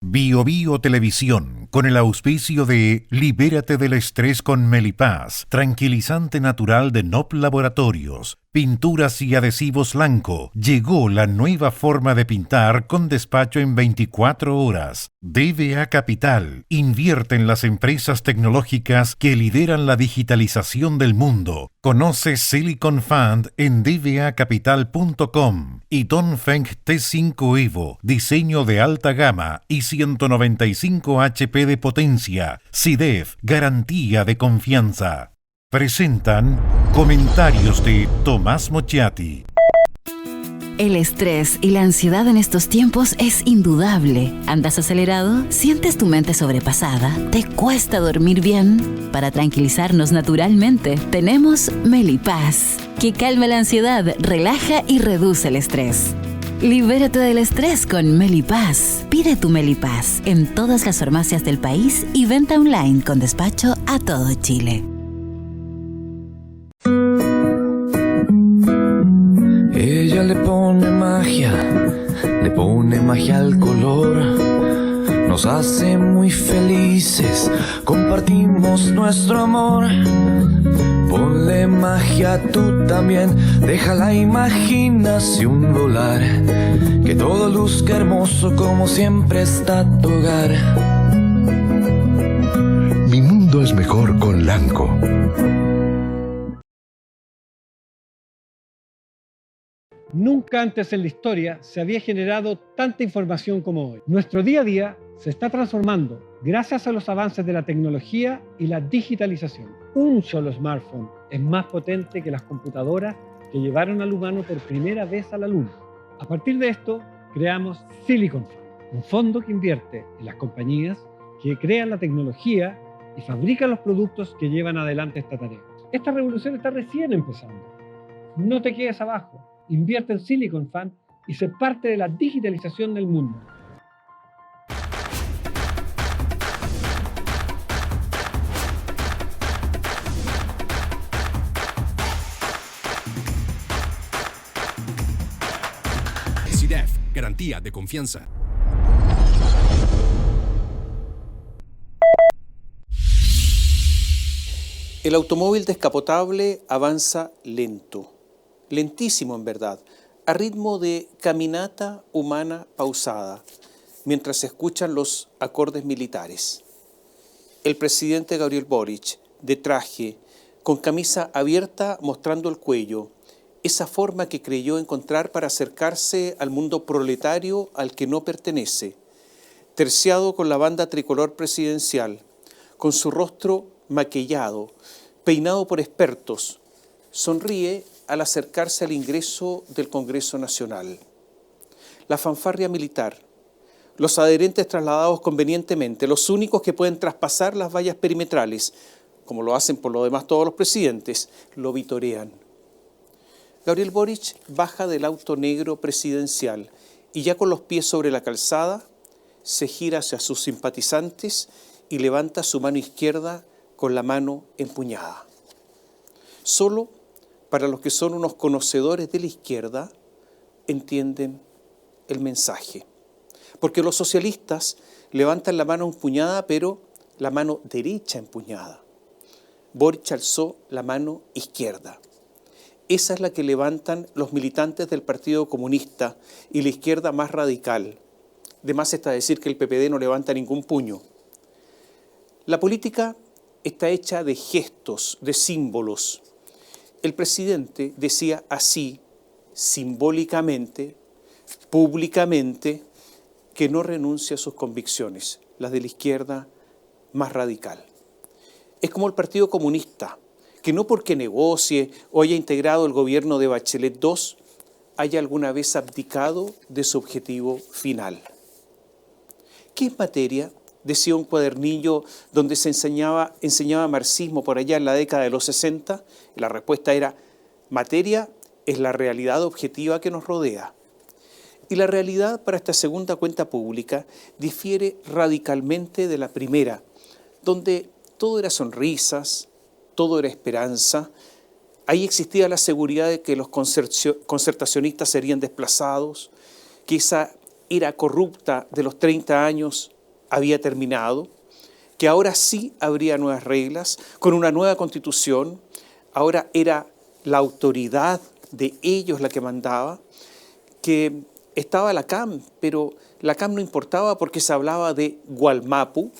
Bio Bio Televisión, con el auspicio de Libérate del estrés con Melipaz, tranquilizante natural de NOP Laboratorios, pinturas y adhesivos Lanco. Llegó la nueva forma de pintar con despacho en 24 horas. DBA Capital invierte en las empresas tecnológicas que lideran la digitalización del mundo. Conoce Silicon Fund en dbacapital.com y Dongfeng T5 Evo, diseño de alta gama y 195 HP de potencia. SIDEF, garantía de confianza. Presentan comentarios de Tomás Mochiati. El estrés y la ansiedad en estos tiempos es indudable. ¿Andas acelerado? ¿Sientes tu mente sobrepasada? ¿Te cuesta dormir bien? Para tranquilizarnos naturalmente, tenemos Melipaz, que calma la ansiedad, relaja y reduce el estrés. Libérate del estrés con Melipaz. Pide tu Melipaz en todas las farmacias del país y venta online con despacho a todo Chile. Ella le pone magia al color, nos hace muy felices, compartimos nuestro amor. Ponle magia tú también, deja la imaginación volar, que todo luzca hermoso como siempre está tu hogar. Mi mundo es mejor con Lanco. Nunca antes en la historia se había generado tanta información como hoy. Nuestro día a día se está transformando gracias a los avances de la tecnología y la digitalización. Un solo smartphone es más potente que las computadoras que llevaron al humano por primera vez a la Luna. A partir de esto, creamos Silicon Fund, un fondo que invierte en las compañías que crean la tecnología y fabrican los productos que llevan adelante esta tarea. Esta revolución está recién empezando. No te quedes abajo. Invierte en Silicon Fund y sé parte de la digitalización del mundo. SIDEF, garantía de confianza. El automóvil descapotable avanza lento. Lentísimo en verdad, a ritmo de caminata humana pausada, mientras se escuchan los acordes militares. El presidente Gabriel Boric, de traje, con camisa abierta mostrando el cuello, esa forma que creyó encontrar para acercarse al mundo proletario al que no pertenece, terciado con la banda tricolor presidencial, con su rostro maquillado, peinado por expertos, sonríe al acercarse al ingreso del Congreso Nacional. La fanfarria militar, los adherentes trasladados convenientemente, los únicos que pueden traspasar las vallas perimetrales, como lo hacen por lo demás todos los presidentes, lo vitorean. Gabriel Boric baja del auto negro presidencial y ya con los pies sobre la calzada, se gira hacia sus simpatizantes y levanta su mano izquierda con la mano empuñada. Solo para los que son unos conocedores de la izquierda, entienden el mensaje. Porque los socialistas levantan la mano empuñada, pero la mano derecha empuñada. Boric alzó la mano izquierda. Esa es la que levantan los militantes del Partido Comunista y la izquierda más radical. De más está decir que el PPD no levanta ningún puño. La política está hecha de gestos, de símbolos. El presidente decía así, simbólicamente, públicamente, que no renuncia a sus convicciones, las de la izquierda más radical. Es como el Partido Comunista, que no porque negocie o haya integrado el gobierno de Bachelet II, haya alguna vez abdicado de su objetivo final. ¿Qué es materia? Decía un cuadernillo donde se enseñaba marxismo por allá en la década de los 60. La respuesta era, materia es la realidad objetiva que nos rodea. Y la realidad para esta segunda cuenta pública difiere radicalmente de la primera, donde todo era sonrisas, todo era esperanza. Ahí existía la seguridad de que los concertacionistas serían desplazados, que esa era corrupta de los 30 años había terminado, que ahora sí habría nuevas reglas, con una nueva constitución. Ahora era la autoridad de ellos la que mandaba, que estaba la CAM, pero la CAM no importaba porque se hablaba de Gualmapu,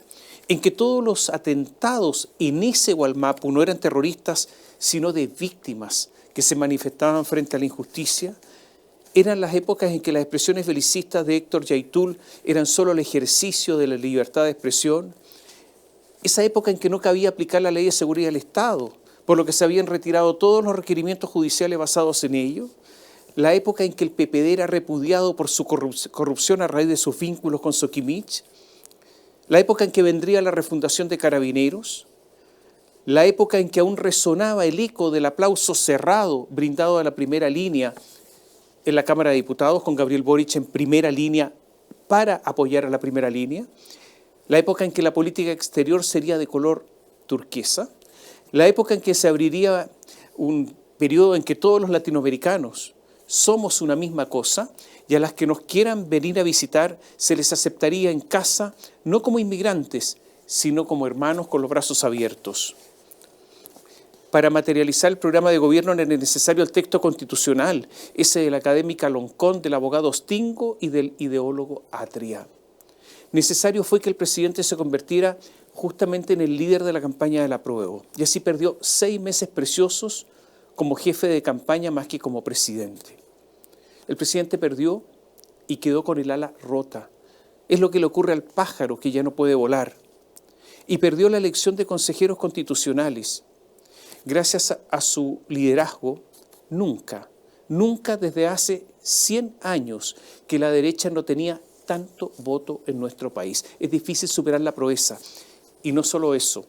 en que todos los atentados en ese Gualmapu no eran terroristas, sino de víctimas que se manifestaban frente a la injusticia. Eran las épocas en que las expresiones belicistas de Héctor Yaitul eran solo el ejercicio de la libertad de expresión. Esa época en que no cabía aplicar la ley de seguridad del Estado, por lo que se habían retirado todos los requerimientos judiciales basados en ello. La época en que el PPD era repudiado por su corrupción a raíz de sus vínculos con Soquimich. La época en que vendría la refundación de Carabineros. La época en que aún resonaba el eco del aplauso cerrado brindado a la primera línea en la Cámara de Diputados, con Gabriel Boric en primera línea para apoyar a la primera línea. La época en que la política exterior sería de color turquesa. La época en que se abriría un periodo en que todos los latinoamericanos somos una misma cosa y a las que nos quieran venir a visitar se les aceptaría en casa, no como inmigrantes, sino como hermanos con los brazos abiertos. Para materializar el programa de gobierno era necesario el texto constitucional, ese de la académica Loncón, del abogado Stingo y del ideólogo Atria. Necesario fue que el presidente se convirtiera justamente en el líder de la campaña del apruebo, y así perdió 6 meses preciosos como jefe de campaña más que como presidente. El presidente perdió y quedó con el ala rota. Es lo que le ocurre al pájaro que ya no puede volar. Y perdió la elección de consejeros constitucionales. Gracias a su liderazgo, nunca desde hace 100 años que la derecha no tenía tanto voto en nuestro país. Es difícil superar la proeza. Y no solo eso,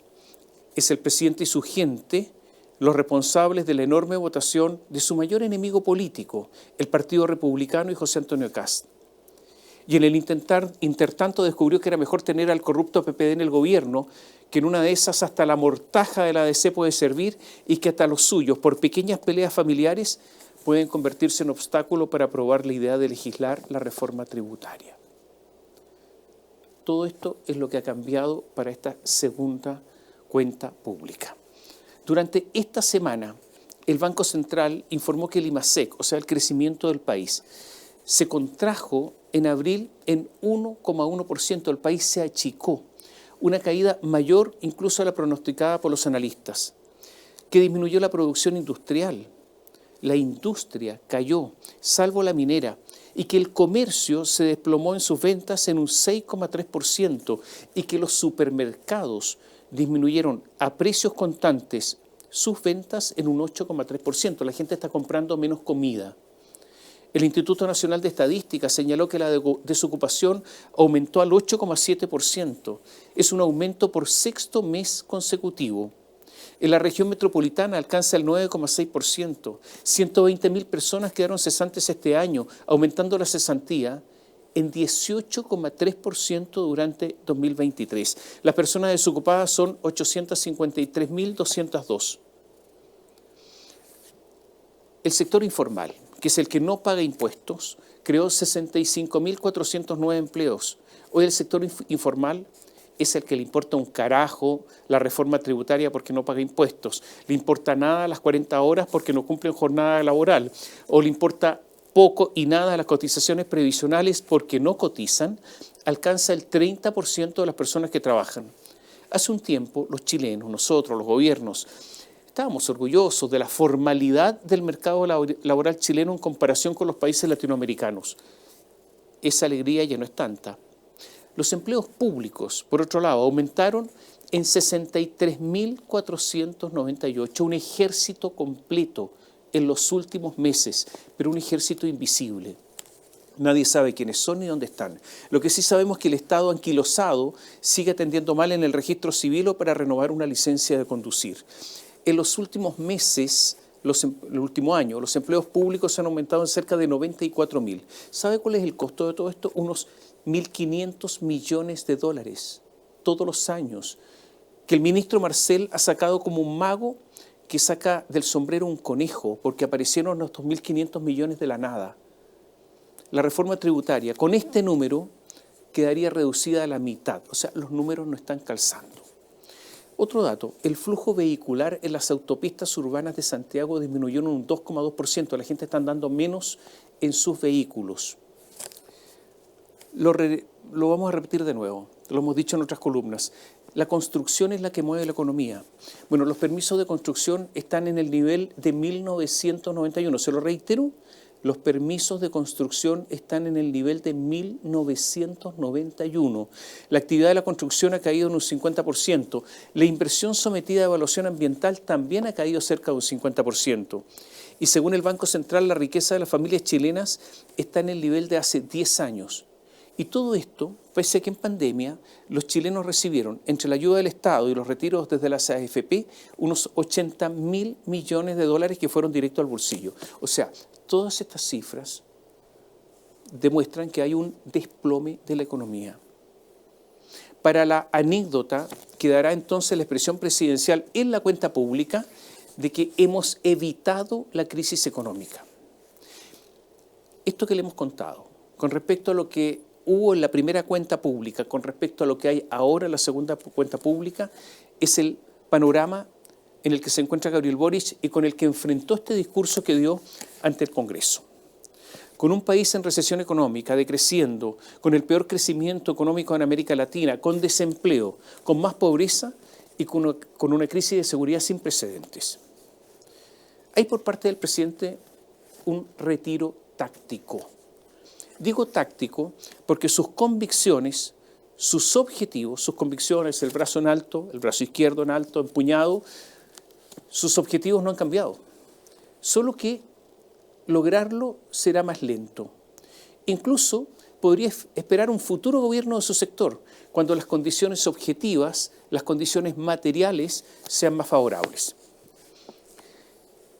es el presidente y su gente los responsables de la enorme votación de su mayor enemigo político, el Partido Republicano y José Antonio Kast. Y en el intertanto descubrió que era mejor tener al corrupto PPD en el gobierno, que en una de esas hasta la mortaja de la ADC puede servir y que hasta los suyos, por pequeñas peleas familiares, pueden convertirse en obstáculo para aprobar la idea de legislar la reforma tributaria. Todo esto es lo que ha cambiado para esta segunda cuenta pública. Durante esta semana, el Banco Central informó que el IMASEC, o sea, el crecimiento del país, se contrajo en abril en 1,1%. El país se achicó, una caída mayor incluso a la pronosticada por los analistas, que disminuyó la producción industrial. La industria cayó, salvo la minera, y que el comercio se desplomó en sus ventas en un 6,3% y que los supermercados disminuyeron a precios constantes sus ventas en un 8,3%. La gente está comprando menos comida. El Instituto Nacional de Estadística señaló que la desocupación aumentó al 8,7%. Es un aumento por 6º mes consecutivo. En la región metropolitana alcanza el 9,6%. 120.000 personas quedaron cesantes este año, aumentando la cesantía en 18,3% durante 2023. Las personas desocupadas son 853.202. El sector informal, que es el que no paga impuestos, creó 65.409 empleos. Hoy el sector informal es el que le importa un carajo la reforma tributaria porque no paga impuestos. Le importa nada las 40 horas porque no cumplen jornada laboral. O le importa poco y nada las cotizaciones previsionales porque no cotizan. Alcanza el 30% de las personas que trabajan. Hace un tiempo los chilenos, nosotros, los gobiernos, estábamos orgullosos de la formalidad del mercado laboral chileno en comparación con los países latinoamericanos. Esa alegría ya no es tanta. Los empleos públicos, por otro lado, aumentaron en 63.498, un ejército completo en los últimos meses, pero un ejército invisible. Nadie sabe quiénes son ni dónde están. Lo que sí sabemos es que el Estado anquilosado sigue atendiendo mal en el registro civil o para renovar una licencia de conducir. En los últimos meses, el último año, los empleos públicos han aumentado en cerca de 94.000. ¿Sabe cuál es el costo de todo esto? Unos 1.500 millones de dólares todos los años, que el ministro Marcel ha sacado como un mago que saca del sombrero un conejo, porque aparecieron estos 1.500 millones de la nada. La reforma tributaria, con este número, quedaría reducida a la mitad. O sea, los números no están calzando. Otro dato, el flujo vehicular en las autopistas urbanas de Santiago disminuyó en un 2,2%. La gente está andando menos en sus vehículos. Lo vamos a repetir de nuevo, lo hemos dicho en otras columnas. La construcción es la que mueve la economía. Bueno, los permisos de construcción están en el nivel de 1991. Se lo reitero, los permisos de construcción están en el nivel de 1991. La actividad de la construcción ha caído en un 50%. La inversión sometida a evaluación ambiental también ha caído cerca de un 50%. Y según el Banco Central, la riqueza de las familias chilenas está en el nivel de hace 10 años. Y todo esto, pese a que en pandemia los chilenos recibieron, entre la ayuda del Estado y los retiros desde las AFP, unos 80.000 millones de dólares que fueron directo al bolsillo. O sea, todas estas cifras demuestran que hay un desplome de la economía. Para la anécdota, quedará entonces la expresión presidencial en la cuenta pública de que hemos evitado la crisis económica. Esto que le hemos contado, con respecto a lo que hubo en la primera cuenta pública, con respecto a lo que hay ahora en la segunda cuenta pública, es el panorama en el que se encuentra Gabriel Boric y con el que enfrentó este discurso que dio ante el Congreso. Con un país en recesión económica, decreciendo, con el peor crecimiento económico en América Latina, con desempleo, con más pobreza y con una crisis de seguridad sin precedentes. Hay por parte del presidente un retiro táctico. Digo táctico porque sus convicciones, sus objetivos, sus convicciones, el brazo en alto, el brazo izquierdo en alto, empuñado, sus objetivos no han cambiado. Solo que lograrlo será más lento. Incluso podría esperar un futuro gobierno de su sector, cuando las condiciones objetivas, las condiciones materiales sean más favorables.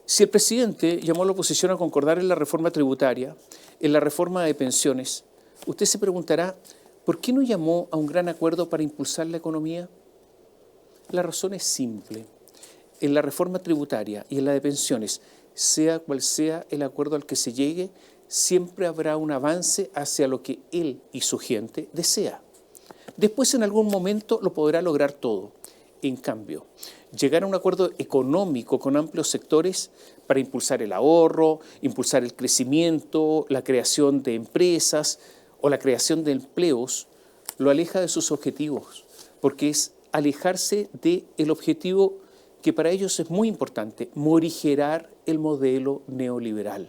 Si el presidente llamó a la oposición a concordar en la reforma tributaria, en la reforma de pensiones, usted se preguntará, ¿por qué no llamó a un gran acuerdo para impulsar la economía? La razón es simple. En la reforma tributaria y en la de pensiones, sea cual sea el acuerdo al que se llegue, siempre habrá un avance hacia lo que él y su gente desea. Después, en algún momento, lo podrá lograr todo. En cambio, llegar a un acuerdo económico con amplios sectores para impulsar el ahorro, impulsar el crecimiento, la creación de empresas o la creación de empleos, lo aleja de sus objetivos, porque es alejarse del objetivo que para ellos es muy importante, morigerar el modelo neoliberal,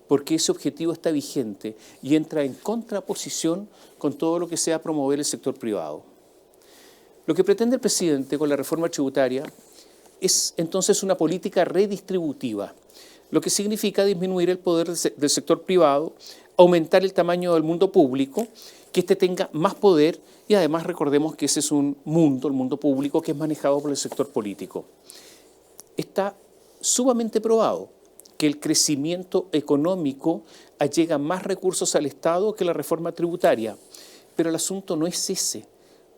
porque ese objetivo está vigente y entra en contraposición con todo lo que sea promover el sector privado. Lo que pretende el presidente con la reforma tributaria es entonces una política redistributiva, lo que significa disminuir el poder del sector privado, aumentar el tamaño del mundo público, que éste tenga más poder y además recordemos que ese es un mundo, el mundo público, que es manejado por el sector político. Está sumamente probado que el crecimiento económico allega más recursos al Estado que la reforma tributaria, pero el asunto no es ese,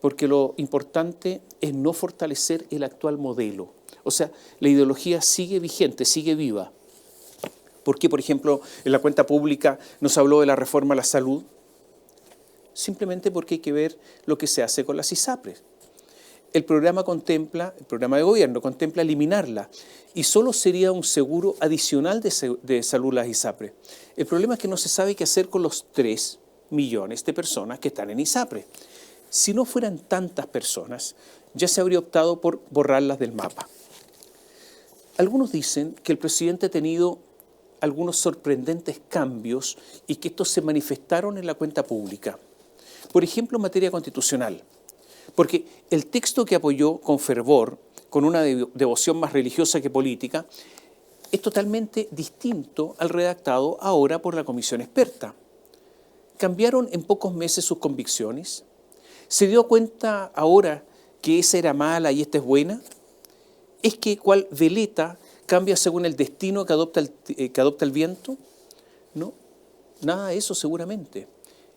porque lo importante es no fortalecer el actual modelo. O sea, la ideología sigue vigente, sigue viva. ¿Por qué, por ejemplo, en la cuenta pública nos habló de la reforma a la salud? Simplemente porque hay que ver lo que se hace con las ISAPRES. El programa de gobierno contempla eliminarla y solo sería un seguro adicional de salud las ISAPRES. El problema es que no se sabe qué hacer con los 3 millones de personas que están en ISAPRES. Si no fueran tantas personas, ya se habría optado por borrarlas del mapa. Algunos dicen que el presidente ha tenido algunos sorprendentes cambios y que estos se manifestaron en la cuenta pública. Por ejemplo, en materia constitucional, porque el texto que apoyó con fervor, con una devoción más religiosa que política, es totalmente distinto al redactado ahora por la comisión experta. ¿Cambiaron en pocos meses sus convicciones? ¿Se dio cuenta ahora que esa era mala y esta es buena? ¿Es que cual veleta cambia según el destino que adopta el viento? No, nada de eso seguramente.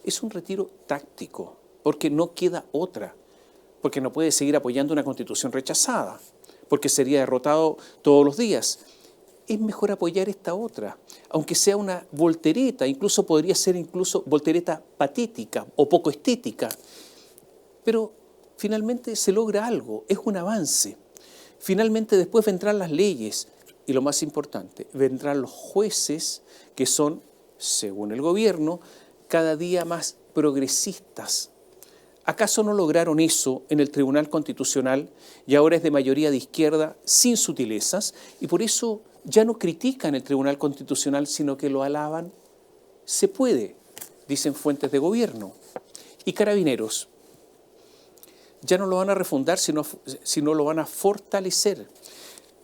Es un retiro táctico, porque no queda otra, porque no puede seguir apoyando una constitución rechazada, porque sería derrotado todos los días. es mejor apoyar esta otra, aunque sea una voltereta, incluso podría ser voltereta patética o poco estética. Pero finalmente se logra algo, es un avance. Finalmente después vendrán las leyes y lo más importante, vendrán los jueces que son, según el gobierno, cada día más progresistas. ¿Acaso no lograron eso en el Tribunal Constitucional y ahora es de mayoría de izquierda sin sutilezas y por eso ya no critican el Tribunal Constitucional sino que lo alaban? Se puede, dicen fuentes de gobierno. Y Carabineros, ya no lo van a refundar sino lo van a fortalecer.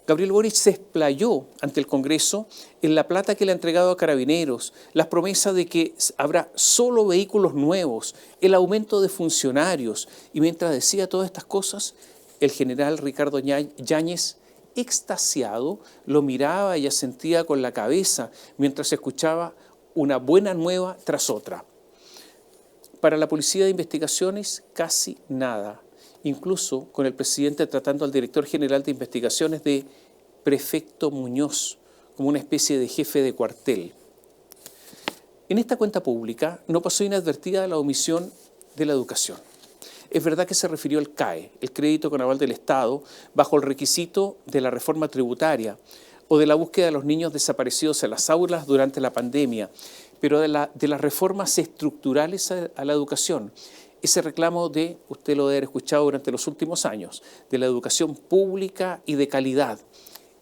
Gabriel Boric se explayó ante el Congreso en la plata que le ha entregado a Carabineros, las promesas de que habrá solo vehículos nuevos, el aumento de funcionarios. Y mientras decía todas estas cosas, el general Ricardo Yáñez, extasiado, lo miraba y asentía con la cabeza mientras escuchaba una buena nueva tras otra. Para la Policía de Investigaciones, casi nada. Incluso con el presidente tratando al director general de investigaciones de prefecto Muñoz, como una especie de jefe de cuartel. En esta cuenta pública no pasó inadvertida la omisión de la educación. Es verdad que se refirió al CAE, el crédito con aval del Estado, bajo el requisito de la reforma tributaria o de la búsqueda de los niños desaparecidos en las aulas durante la pandemia, pero de las reformas estructurales a la educación. Ese reclamo usted lo debe haber escuchado durante los últimos años, de la educación pública y de calidad.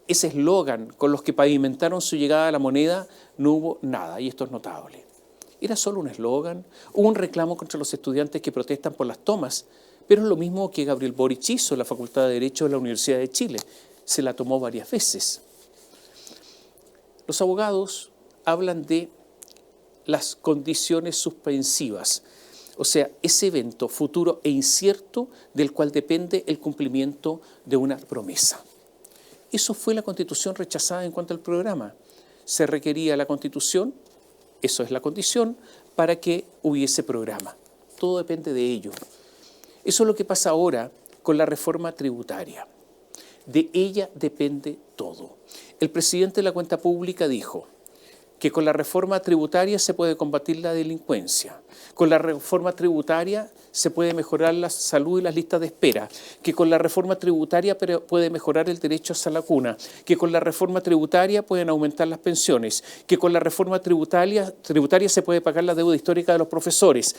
Ese eslogan con los que pavimentaron su llegada a la moneda, no hubo nada, y esto es notable. Era solo un eslogan, hubo un reclamo contra los estudiantes que protestan por las tomas, pero es lo mismo que Gabriel Boric hizo en la Facultad de Derecho de la Universidad de Chile. Se la tomó varias veces. Los abogados hablan de las condiciones suspensivas, o sea, ese evento futuro e incierto del cual depende el cumplimiento de una promesa. Eso fue la Constitución rechazada en cuanto al programa. Se requería la Constitución, eso es la condición, para que hubiese programa. Todo depende de ello. Eso es lo que pasa ahora con la reforma tributaria. De ella depende todo. El presidente de la Cuenta Pública dijo que con la reforma tributaria se puede combatir la delincuencia, con la reforma tributaria se puede mejorar la salud y las listas de espera, que con la reforma tributaria puede mejorar el derecho a la cuna, que con la reforma tributaria pueden aumentar las pensiones, que con la reforma tributaria se puede pagar la deuda histórica de los profesores,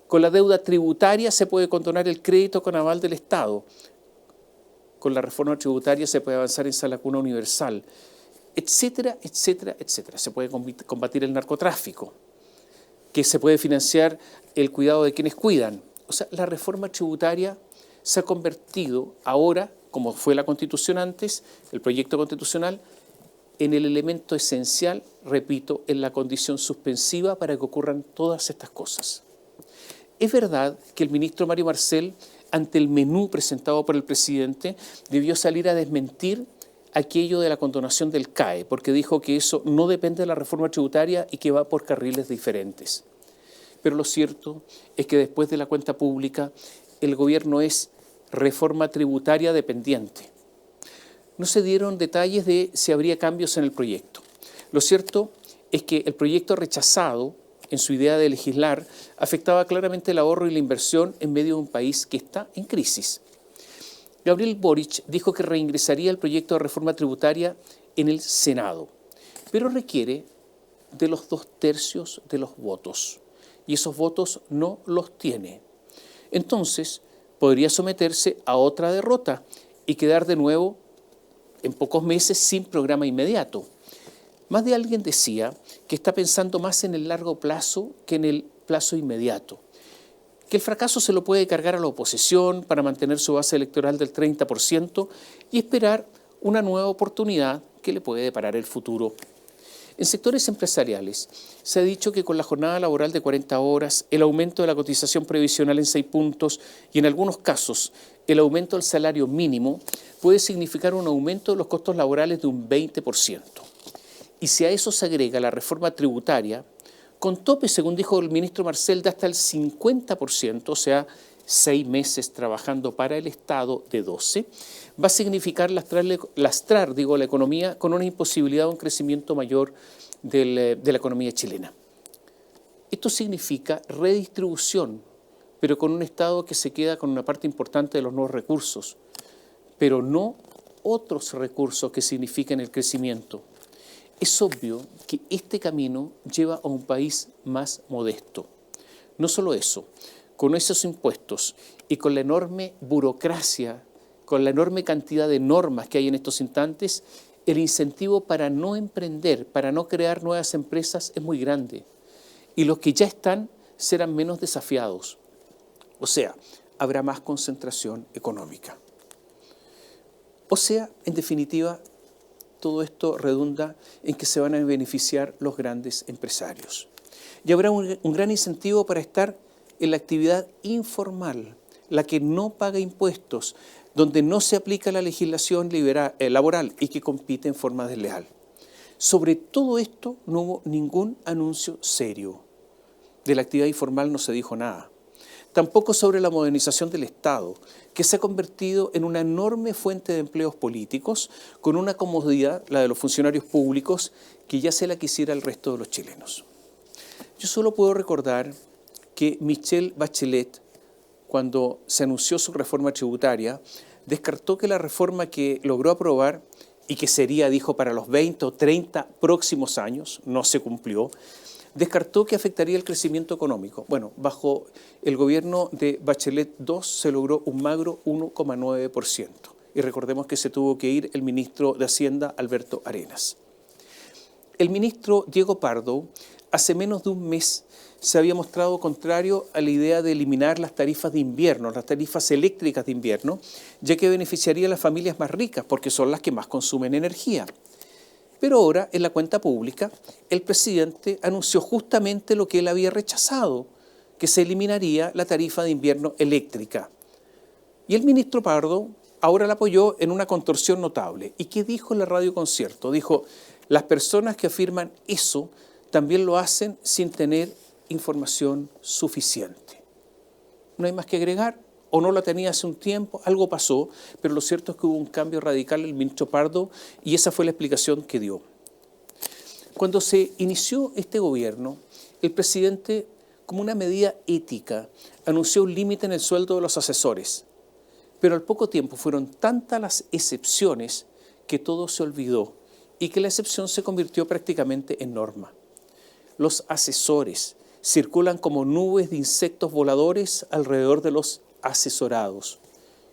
con la deuda tributaria se puede condonar el crédito con aval del Estado, con la reforma tributaria se puede avanzar en sala cuna universal, etcétera, etcétera, etcétera. Se puede combatir el narcotráfico, que se puede financiar el cuidado de quienes cuidan. O sea, la reforma tributaria se ha convertido ahora, como fue la Constitución antes, el proyecto constitucional, en el elemento esencial, repito, en la condición suspensiva para que ocurran todas estas cosas. Es verdad que el ministro Mario Marcel, ante el menú presentado por el presidente, debió salir a desmentir aquello de la condonación del CAE, porque dijo que eso no depende de la reforma tributaria y que va por carriles diferentes. Pero lo cierto es que después de la cuenta pública, el gobierno es reforma tributaria dependiente. No se dieron detalles de si habría cambios en el proyecto. Lo cierto es que el proyecto rechazado, en su idea de legislar, afectaba claramente el ahorro y la inversión en medio de un país que está en crisis. Gabriel Boric dijo que reingresaría el proyecto de reforma tributaria en el Senado, pero requiere de los 2/3 de los votos, y esos votos no los tiene. Entonces, podría someterse a otra derrota y quedar de nuevo en pocos meses sin programa inmediato. Más de alguien decía que está pensando más en el largo plazo que en el plazo inmediato, que el fracaso se lo puede cargar a la oposición para mantener su base electoral del 30% y esperar una nueva oportunidad que le puede deparar el futuro. En sectores empresariales se ha dicho que con la jornada laboral de 40 horas, el aumento de la cotización previsional en 6 puntos y en algunos casos el aumento del salario mínimo puede significar un aumento de los costos laborales de un 20%. Y si a eso se agrega la reforma tributaria, con tope, según dijo el ministro Marcel, de hasta el 50%, o sea, 6 meses trabajando para el Estado de 12, va a significar lastrar la economía con una imposibilidad de un crecimiento mayor de la economía chilena. Esto significa redistribución, pero con un Estado que se queda con una parte importante de los nuevos recursos, pero no otros recursos que significan el crecimiento. Es obvio que este camino lleva a un país más modesto. No solo eso, con esos impuestos y con la enorme burocracia, con la enorme cantidad de normas que hay en estos instantes, el incentivo para no emprender, para no crear nuevas empresas es muy grande. Y los que ya están serán menos desafiados. O sea, habrá más concentración económica. O sea, en definitiva, todo esto redunda en que se van a beneficiar los grandes empresarios. Y habrá un gran incentivo para estar en la actividad informal, la que no paga impuestos, donde no se aplica la legislación laboral y que compite en forma desleal. Sobre todo esto no hubo ningún anuncio serio. De la actividad informal no se dijo nada. Tampoco sobre la modernización del Estado, que se ha convertido en una enorme fuente de empleos políticos, con una comodidad, la de los funcionarios públicos, que ya se la quisiera el resto de los chilenos. Yo solo puedo recordar que Michelle Bachelet, cuando se anunció su reforma tributaria, descartó que la reforma que logró aprobar y que sería, dijo, para los 20 o 30 próximos años, no se cumplió, descartó que afectaría el crecimiento económico. Bueno, bajo el gobierno de Bachelet II se logró un magro 1,9%. Y recordemos que se tuvo que ir el ministro de Hacienda, Alberto Arenas. El ministro Diego Pardo, hace menos de un mes, se había mostrado contrario a la idea de eliminar las tarifas de invierno, las tarifas eléctricas de invierno, ya que beneficiaría a las familias más ricas, porque son las que más consumen energía. Pero ahora, en la cuenta pública, el presidente anunció justamente lo que él había rechazado, que se eliminaría la tarifa de invierno eléctrica. Y el ministro Pardo ahora la apoyó en una contorsión notable. ¿Y qué dijo en la radio concierto? Dijo, las personas que afirman eso también lo hacen sin tener información suficiente. No hay más que agregar, o no la tenía hace un tiempo, algo pasó, pero lo cierto es que hubo un cambio radical en el ministro Pardo y esa fue la explicación que dio. Cuando se inició este gobierno, el presidente, como una medida ética, anunció un límite en el sueldo de los asesores, pero al poco tiempo fueron tantas las excepciones que todo se olvidó y que la excepción se convirtió prácticamente en norma. Los asesores circulan como nubes de insectos voladores alrededor de los asesorados.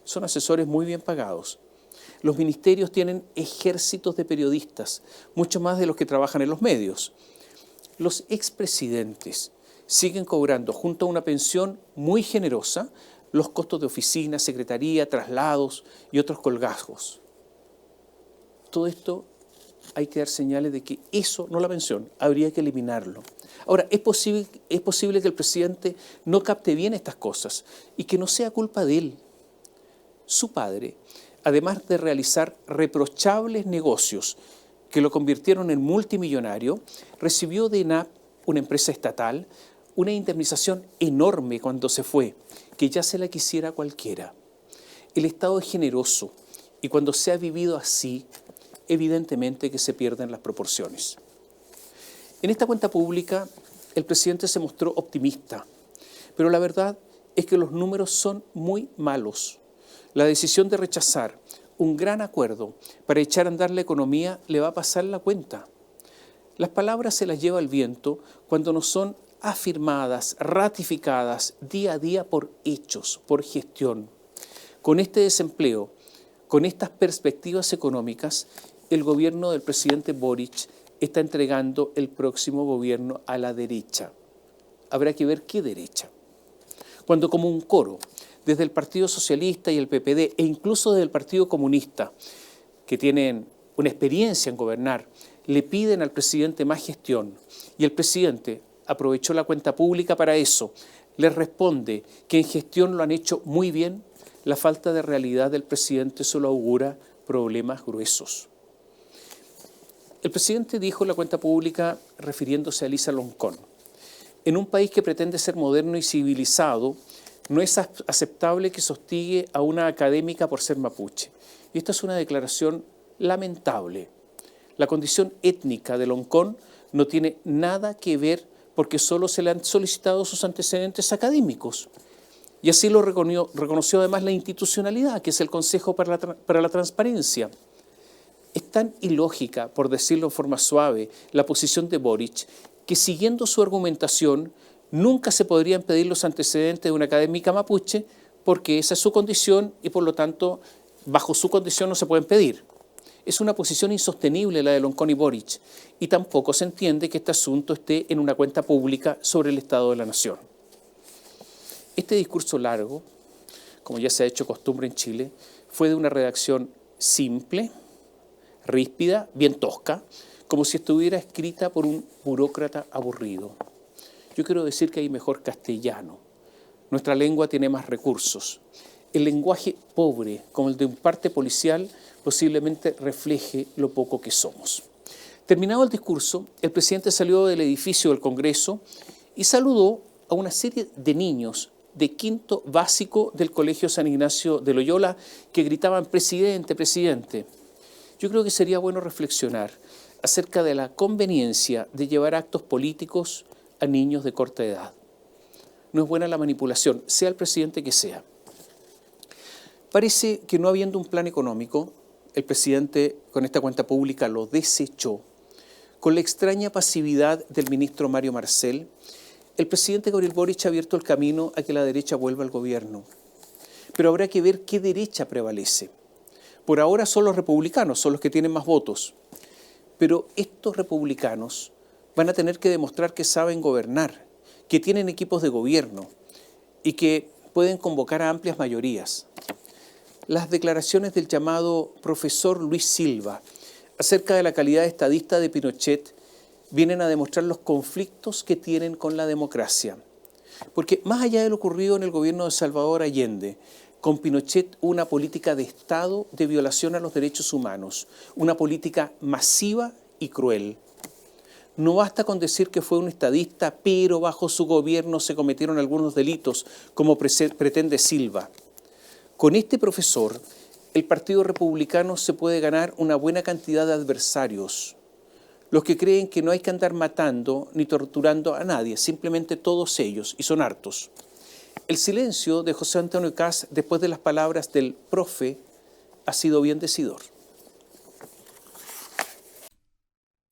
Son asesores muy bien pagados. Los ministerios tienen ejércitos de periodistas, mucho más de los que trabajan en los medios. Los expresidentes siguen cobrando, junto a una pensión muy generosa, los costos de oficina, secretaría, traslados y otros colgajos. Todo esto hay que dar señales de que eso, no la pensión, habría que eliminarlo. Ahora, es posible que el presidente no capte bien estas cosas y que no sea culpa de él. Su padre, además de realizar reprochables negocios que lo convirtieron en multimillonario, recibió de ENAP, una empresa estatal, una indemnización enorme cuando se fue, que ya se la quisiera cualquiera. El Estado es generoso y cuando se ha vivido así, evidentemente que se pierden las proporciones. En esta cuenta pública, el presidente se mostró optimista, pero la verdad es que los números son muy malos. La decisión de rechazar un gran acuerdo para echar a andar la economía le va a pasar la cuenta. Las palabras se las lleva el viento cuando no son afirmadas, ratificadas día a día por hechos, por gestión. Con este desempleo, con estas perspectivas económicas, el gobierno del presidente Boric está entregando el próximo gobierno a la derecha. Habrá que ver qué derecha. Cuando como un coro, desde el Partido Socialista y el PPD, e incluso desde el Partido Comunista, que tienen una experiencia en gobernar, le piden al presidente más gestión, y el presidente aprovechó la cuenta pública para eso, les responde que en gestión lo han hecho muy bien, la falta de realidad del presidente solo augura problemas gruesos. El presidente dijo en la cuenta pública, refiriéndose a Elisa Loncón, en un país que pretende ser moderno y civilizado, No es aceptable que se hostigue a una académica por ser mapuche. Y esta es una declaración lamentable. La condición étnica de Loncón no tiene nada que ver porque solo se le han solicitado sus antecedentes académicos. Y así lo reconoció además la institucionalidad, que es el Consejo para la Transparencia. Es tan ilógica, por decirlo en forma suave, la posición de Boric, que siguiendo su argumentación, nunca se podrían pedir los antecedentes de una académica mapuche, porque esa es su condición y por lo tanto, bajo su condición no se pueden pedir. Es una posición insostenible la de Loncón y Boric, y tampoco se entiende que este asunto esté en una cuenta pública sobre el Estado de la Nación. Este discurso largo, como ya se ha hecho costumbre en Chile, fue de una redacción simple, ríspida, bien tosca, como si estuviera escrita por un burócrata aburrido. Yo quiero decir que hay mejor castellano. Nuestra lengua tiene más recursos. El lenguaje pobre, como el de un parte policial, posiblemente refleje lo poco que somos. Terminado el discurso, el presidente salió del edificio del Congreso y saludó a una serie de niños de quinto básico del Colegio San Ignacio de Loyola que gritaban «Presidente, presidente». Yo creo que sería bueno reflexionar acerca de la conveniencia de llevar actos políticos a niños de corta edad. No es buena la manipulación, sea el presidente que sea. Parece que no habiendo un plan económico, el presidente con esta cuenta pública lo desechó. Con la extraña pasividad del ministro Mario Marcel, el presidente Gabriel Boric ha abierto el camino a que la derecha vuelva al gobierno. Pero habrá que ver qué derecha prevalece. Por ahora son los republicanos, son los que tienen más votos. Pero estos republicanos van a tener que demostrar que saben gobernar, que tienen equipos de gobierno y que pueden convocar a amplias mayorías. Las declaraciones del llamado profesor Luis Silva acerca de la calidad estadista de Pinochet vienen a demostrar los conflictos que tienen con la democracia. Porque más allá de lo ocurrido en el gobierno de Salvador Allende, con Pinochet una política de Estado de violación a los derechos humanos, una política masiva y cruel. No basta con decir que fue un estadista, pero bajo su gobierno se cometieron algunos delitos, como pretende Silva. Con este profesor, el Partido Republicano se puede ganar una buena cantidad de adversarios, los que creen que no hay que andar matando ni torturando a nadie, simplemente todos ellos, y son hartos. El silencio de José Antonio Kast después de las palabras del profe ha sido bien decidor.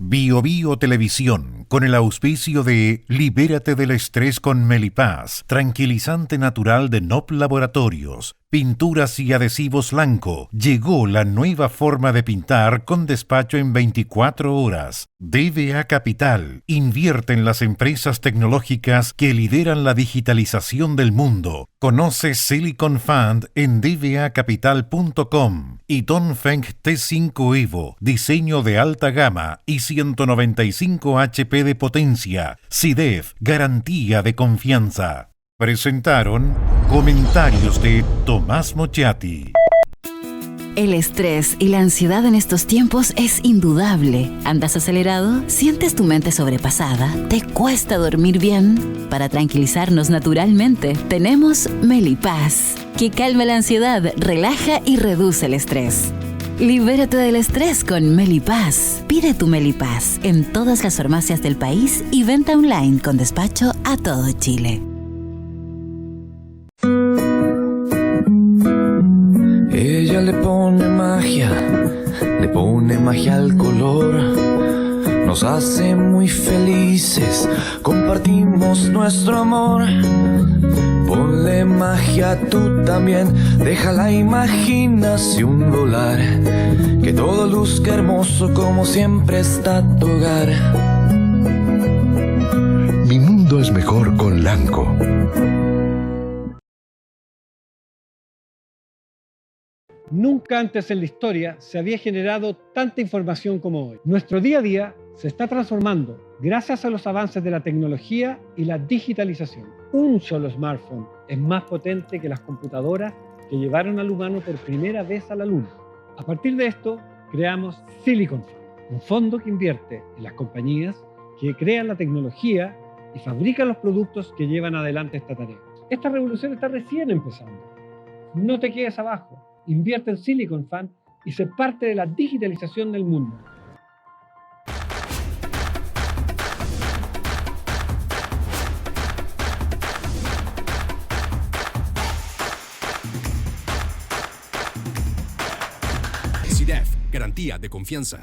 Bio Bio Televisión, con el auspicio de Libérate del estrés con Melipaz, tranquilizante natural de NOP Laboratorios, pinturas y adhesivos Lanco. Llegó la nueva forma de pintar con despacho en 24 horas. DBA Capital invierte en las empresas tecnológicas que lideran la digitalización del mundo. Conoce Silicon Fund en dbacapital.com y Dongfeng T5 Evo, diseño de alta gama y 195 HP de potencia. SIDEF, garantía de confianza. Presentaron comentarios de Tomás Mochati. El estrés y la ansiedad en estos tiempos es indudable. ¿Andas acelerado? ¿Sientes tu mente sobrepasada? ¿Te cuesta dormir bien? Para tranquilizarnos naturalmente, tenemos Melipaz, que calma la ansiedad, relaja y reduce el estrés. Libérate del estrés con Melipaz. Pide tu Melipaz en todas las farmacias del país y venta online con despacho a todo Chile. Ella le pone magia al color, nos hace muy felices, compartimos nuestro amor. Ponle magia tú también, deja la imaginación volar, que todo luzca hermoso como siempre está tu hogar. Mi mundo es mejor con Lanco. Nunca antes en la historia se había generado tanta información como hoy. Nuestro día a día se está transformando gracias a los avances de la tecnología y la digitalización. Un solo smartphone es más potente que las computadoras que llevaron al humano por primera vez a la Luna. A partir de esto, creamos Silicon Fund, un fondo que invierte en las compañías que crean la tecnología y fabrican los productos que llevan adelante esta tarea. Esta revolución está recién empezando. No te quedes abajo. Invierte en Silicon Fund y sé parte de la digitalización del mundo. CDEF, garantía de confianza.